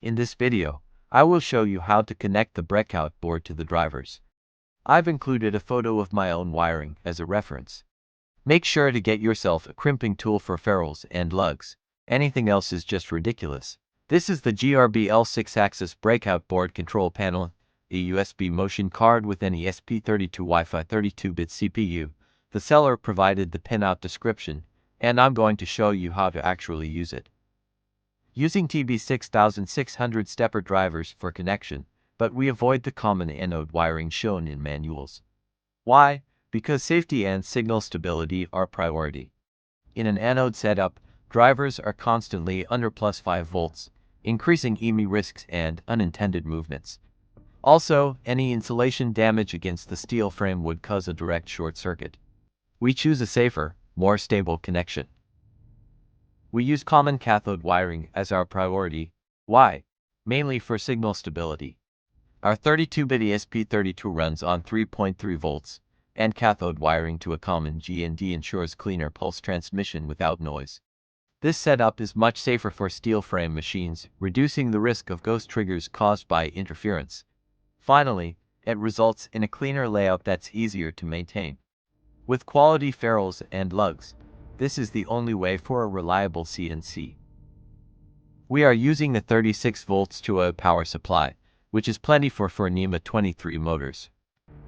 In this video, I will show you how to connect the breakout board to the drivers. I've included a photo of my own wiring as a reference. Make sure to get yourself a crimping tool for ferrules and lugs. Anything else is just ridiculous. This is the GRBL 6-axis breakout board control panel, a USB motion card with an ESP32 Wi-Fi 32-bit CPU. The seller provided the pinout description, and I'm going to show you how to actually use it. Using TB6600 stepper drivers for connection, but we avoid the common anode wiring shown in manuals. Why? Because safety and signal stability are priority. In an anode setup, drivers are constantly under +5 volts, increasing EMI risks and unintended movements. Also, any insulation damage against the steel frame would cause a direct short circuit. We choose a safer, more stable connection. We use common cathode wiring as our priority. Why? Mainly for signal stability. Our 32-bit ESP32 runs on 3.3 volts, and cathode wiring to a common GND ensures cleaner pulse transmission without noise. This setup is much safer for steel frame machines, reducing the risk of ghost triggers caused by interference. Finally, it results in a cleaner layout that's easier to maintain. With quality ferrules and lugs, this is the only way for a reliable CNC. We are using a 36 volts to a power supply, which is plenty for NEMA 23 motors.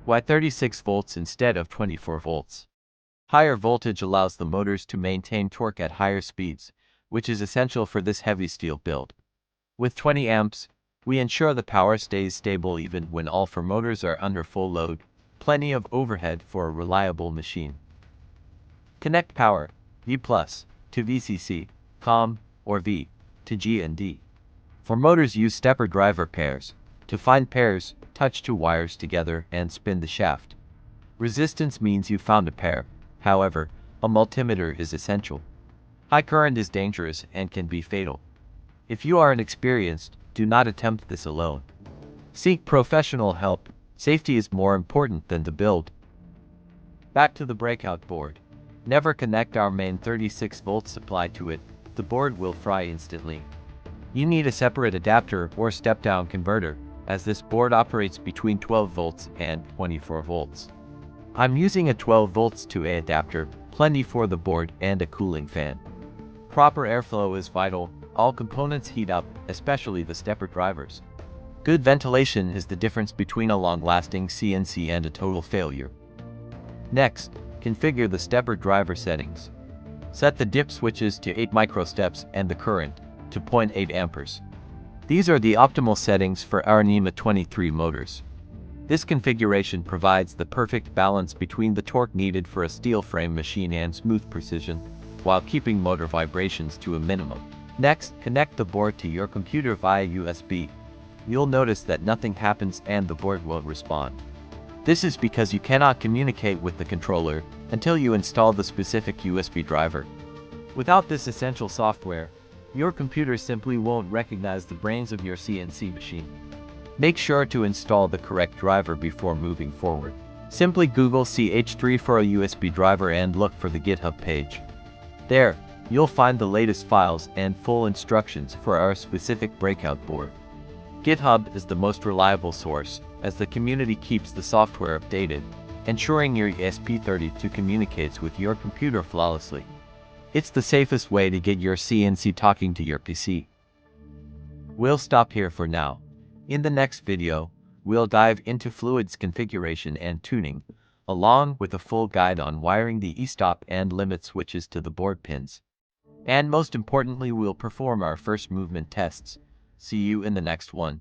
Why 36 volts instead of 24 volts? Higher voltage allows the motors to maintain torque at higher speeds, which is essential for this heavy steel build. With 20 amps, we ensure the power stays stable even when all four motors are under full load, plenty of overhead for a reliable machine. Connect power, V+, to VCC, COM, or V, to GND. For motors, use stepper driver pairs. To find pairs, touch two wires together and spin the shaft. Resistance means you found a pair. However, a multimeter is essential. High current is dangerous and can be fatal. If you are inexperienced, do not attempt this alone. Seek professional help. Safety is more important than the build. Back to the breakout board. Never connect our main 36 volt supply to it. The board will fry instantly. You need a separate adapter or step-down converter, as this board operates between 12 volts and 24 volts. I'm using a 12 volts to A adapter, plenty for the board and a cooling fan. Proper airflow is vital. All components heat up, especially the stepper drivers. Good ventilation is the difference between a long-lasting CNC and a total failure. Next, configure the stepper driver settings. Set the dip switches to 8 microsteps and the current to 0.8 amperes. These are the optimal settings for our NEMA 23 motors. This configuration provides the perfect balance between the torque needed for a steel frame machine and smooth precision, while keeping motor vibrations to a minimum. Next, connect the board to your computer via USB. You'll notice that nothing happens and the board won't respond. This is because you cannot communicate with the controller until you install the specific USB driver. Without this essential software, your computer simply won't recognize the brains of your CNC machine. Make sure to install the correct driver before moving forward. Simply Google CH3 for a USB driver and look for the GitHub page. There, you'll find the latest files and full instructions for our specific breakout board. GitHub is the most reliable source, as the community keeps the software updated, ensuring your ESP32 communicates with your computer flawlessly. It's the safest way to get your CNC talking to your PC. We'll stop here for now. In the next video, we'll dive into fluids configuration and tuning, along with a full guide on wiring the e-stop and limit switches to the board pins. And most importantly, we'll perform our first movement tests. See you in the next one.